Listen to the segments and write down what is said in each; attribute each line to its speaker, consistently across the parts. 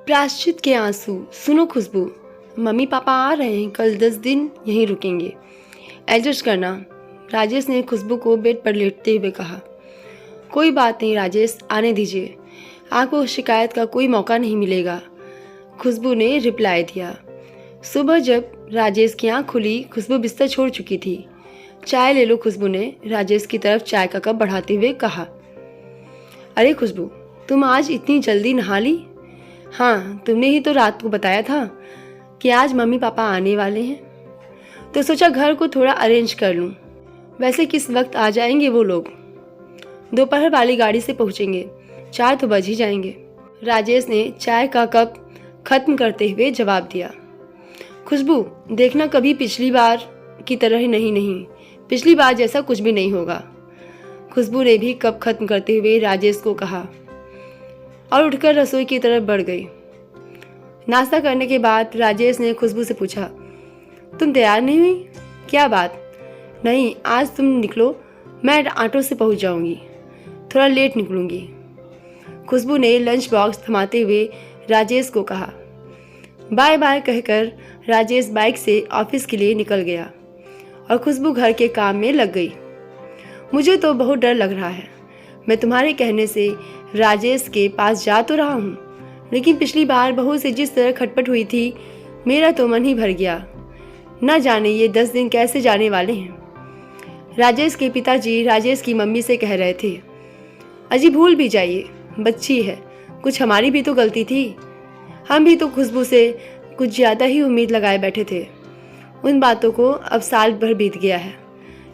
Speaker 1: प्रायश्चित के आंसू। सुनो खुशबू, मम्मी पापा आ रहे हैं, कल 10 दिन यहीं रुकेंगे, एडजस्ट करना। राजेश ने खुशबू को बेड पर लेटते हुए कहा। कोई बात नहीं राजेश, आने दीजिए, आपको शिकायत का कोई मौका नहीं मिलेगा, खुशबू ने रिप्लाई दिया। सुबह जब राजेश की आँख खुली, खुशबू बिस्तर छोड़ चुकी थी। चाय ले लो, खुशबू ने राजेश की तरफ चाय का कप बढ़ाते हुए कहा। अरे खुशबू, तुम आज इतनी जल्दी नहा ली? हाँ, तुमने ही तो रात को बताया था कि आज मम्मी पापा आने वाले हैं, तो सोचा घर को थोड़ा अरेंज कर लूँ। वैसे किस वक्त आ जाएंगे वो लोग? दोपहर वाली गाड़ी से पहुँचेंगे, 4 तो बज ही जाएंगे, राजेश ने चाय का कप खत्म करते हुए जवाब दिया। खुशबू, देखना कभी पिछली बार की तरह ही नहीं, पिछली बार जैसा कुछ भी नहीं होगा, खुशबू ने भी कप खत्म करते हुए राजेश को कहा और उठकर रसोई की तरफ बढ़ गई। नाश्ता करने के बाद राजेश ने खुशबू से पूछा, तुम तैयार नहीं हुई? क्या बात? नहीं, आज तुम निकलो, मैं ऑटो से पहुंच जाऊंगी, थोड़ा लेट निकलूंगी, खुशबू ने लंच बॉक्स थमाते हुए राजेश को कहा। बाय बाय कहकर राजेश बाइक से ऑफिस के लिए निकल गया और खुशबू घर के काम में लग गई। मुझे तो बहुत डर लग रहा है, मैं तुम्हारे कहने से राजेश के पास जा तो रहा हूँ, लेकिन पिछली बार बहू से जिस तरह खटपट हुई थी, मेरा तो मन ही भर गया। न जाने ये 10 दिन कैसे जाने वाले हैं। राजेश के पिताजी राजेश की मम्मी से कह रहे थे, अजी भूल भी जाइए, बच्ची है, कुछ हमारी भी तो गलती थी, हम भी तो खुशबू से कुछ ज़्यादा ही उम्मीद लगाए बैठे थे। उन बातों को अब साल भर बीत गया है,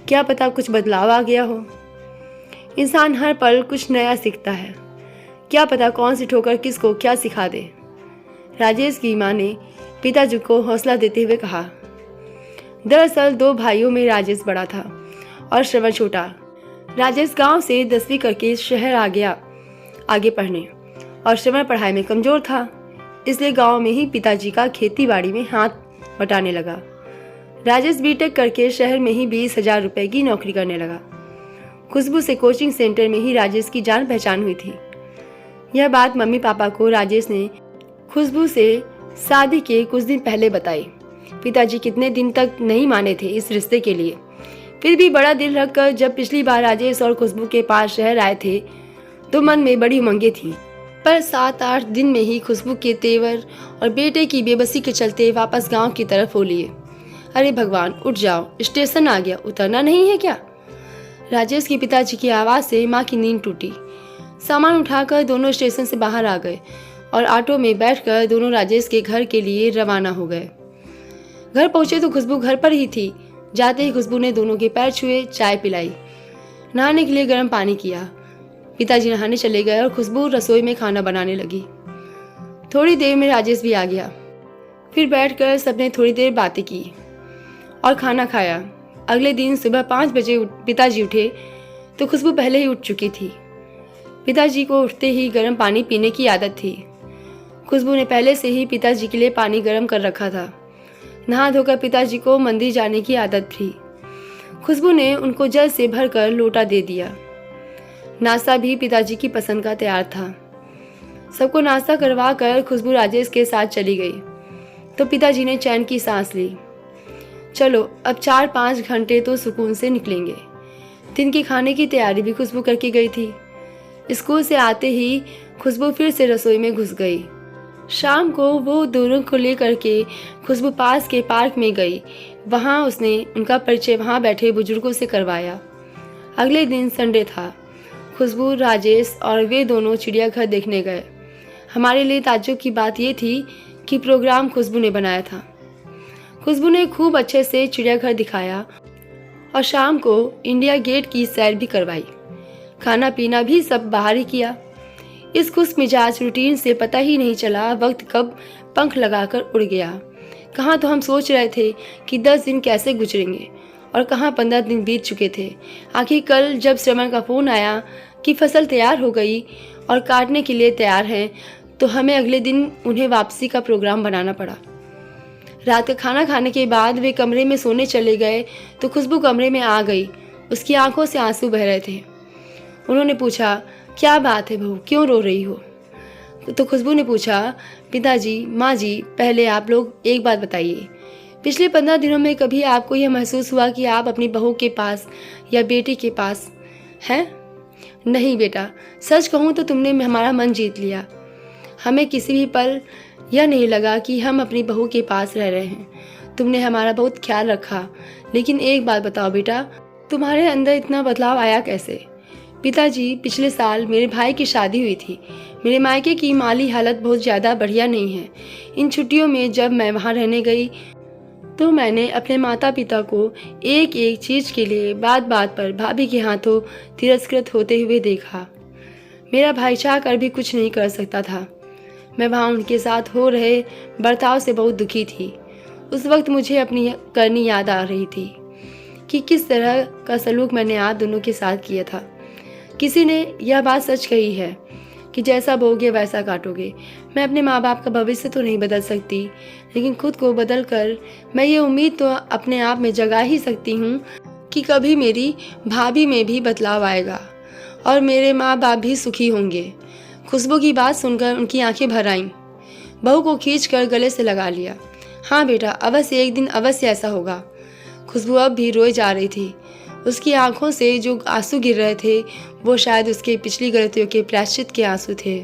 Speaker 1: क्या पता कुछ बदलाव आ गया हो। इंसान हर पल कुछ नया सीखता है, क्या पता कौन सी ठोकर किसको क्या सिखा दे। राजेश की मां ने पिताजी को हौसला देते हुए कहा। दरअसल 2 भाइयों में राजेश बड़ा था और श्रवण छोटा। राजेश गांव से 10वीं करके शहर आ गया आगे पढ़ने, और श्रवण पढ़ाई में कमजोर था, इसलिए गांव में ही पिताजी का खेती बाड़ी में हाथ बटाने लगा। राजेश बीटेक करके शहर में ही 20,000 रुपए की नौकरी करने लगा। खुशबू से कोचिंग सेंटर में ही राजेश की जान पहचान हुई थी। यह बात मम्मी पापा को राजेश ने खुशबू से शादी के कुछ दिन पहले बताई। पिताजी कितने दिन तक नहीं माने थे इस रिश्ते के लिए, फिर भी बड़ा दिल रखकर जब पिछली बार राजेश और खुशबू के पास शहर आए थे तो मन में बड़ी उमंगें थी, पर 7-8 दिन में ही खुशबू के तेवर और बेटे की बेबसी के चलते वापस गांव की तरफ हो लिए। अरे भगवान, उठ जाओ, स्टेशन आ गया, उतरना नहीं है क्या? राजेश के पिताजी की आवाज़ से माँ की नींद टूटी। सामान उठाकर दोनों स्टेशन से बाहर आ गए और ऑटो में बैठकर दोनों राजेश के घर के लिए रवाना हो गए। घर पहुंचे तो खुशबू घर पर ही थी। जाते ही खुशबू ने दोनों के पैर छुए, चाय पिलाई, नहाने के लिए गर्म पानी किया। पिताजी नहाने चले गए और खुशबू रसोई में खाना बनाने लगी। थोड़ी देर में राजेश भी आ गया। फिर बैठकर सबने थोड़ी देर बातें की और खाना खाया। अगले दिन सुबह 5 बजे पिताजी उठे तो खुशबू पहले ही उठ चुकी थी। पिताजी को उठते ही गर्म पानी पीने की आदत थी। खुशबू ने पहले से ही पिताजी के लिए पानी गर्म कर रखा था। नहा धोकर पिताजी को मंदिर जाने की आदत थी। खुशबू ने उनको जल से भरकर लोटा दे दिया। नाश्ता भी पिताजी की पसंद का तैयार था। सबको नाश्ता करवा कर खुशबू राजेश के साथ चली गई तो पिताजी ने चैन की सांस ली। चलो अब 4-5 घंटे तो सुकून से निकलेंगे। दिन के खाने की तैयारी भी खुशबू करके गई थी। स्कूल से आते ही खुशबू फिर से रसोई में घुस गई। शाम को वो दोनों को लेकर के खुशबू पास के पार्क में गई। वहाँ उसने उनका परिचय वहाँ बैठे बुजुर्गों से करवाया। अगले दिन संडे था। खुशबू, राजेश और वे दोनों चिड़ियाघर देखने गए। हमारे लिए ताज्जुब की बात ये थी कि प्रोग्राम खुशबू ने बनाया था। खुशबू ने खूब अच्छे से चिड़ियाघर दिखाया और शाम को इंडिया गेट की सैर भी करवाई। खाना पीना भी सब बाहर ही किया। इस खुश मिजाज रूटीन से पता ही नहीं चला वक्त कब पंख लगाकर उड़ गया। कहाँ तो हम सोच रहे थे कि 10 दिन कैसे गुजरेंगे और कहाँ 15 दिन बीत चुके थे। आखिर कल जब श्रवण का फ़ोन आया कि फसल तैयार हो गई और काटने के लिए तैयार हैं, तो हमें अगले दिन उन्हें वापसी का प्रोग्राम बनाना पड़ा। रात का खाना खाने के बाद वे कमरे में सोने चले गए तो खुशबू कमरे में आ गई। उसकी आंखों से आंसू बह रहे थे। उन्होंने पूछा, क्या बात है बहू, क्यों रो रही हो? तो खुशबू ने पूछा, पिताजी, माँ जी, पहले आप लोग एक बात बताइए, पिछले 15 दिनों में कभी आपको यह महसूस हुआ कि आप अपनी बहू के पास या बेटी के पास हैं? नहीं बेटा, सच कहूँ तो तुमने हमारा मन जीत लिया। हमें किसी भी पल यह नहीं लगा कि हम अपनी बहू के पास रह रहे हैं। तुमने हमारा बहुत ख्याल रखा। लेकिन एक बात बताओ बेटा, तुम्हारे अंदर इतना बदलाव आया कैसे? पिताजी, पिछले साल मेरे भाई की शादी हुई थी। मेरे मायके की माली हालत बहुत ज़्यादा बढ़िया नहीं है। इन छुट्टियों में जब मैं वहाँ रहने गई तो मैंने अपने माता पिता को एक एक चीज़ के लिए बात बात पर भाभी के हाथों तिरस्कृत होते हुए देखा। मेरा भाई चाह कर भी कुछ नहीं कर सकता था। मैं वहाँ उनके साथ हो रहे बर्ताव से बहुत दुखी थी। उस वक्त मुझे अपनी करनी याद आ रही थी कि किस तरह का सलूक मैंने आप दोनों के साथ किया था। किसी ने यह बात सच कही है कि जैसा बोगे वैसा काटोगे। मैं अपने माँ बाप का भविष्य तो नहीं बदल सकती, लेकिन खुद को बदल कर मैं ये उम्मीद तो अपने आप में जगा ही सकती हूँ कि कभी मेरी भाभी में भी बदलाव आएगा और मेरे माँ बाप भी सुखी होंगे। खुशबू की बात सुनकर उनकी आंखें भर आईं। बहू को खींचकर गले से लगा लिया। हाँ बेटा, अवश्य एक दिन अवश्य ऐसा होगा। खुशबू अब भी रोए जा रही थी। उसकी आंखों से जो आंसू गिर रहे थे वो शायद उसके पिछली गलतियों के प्रायश्चित के आंसू थे।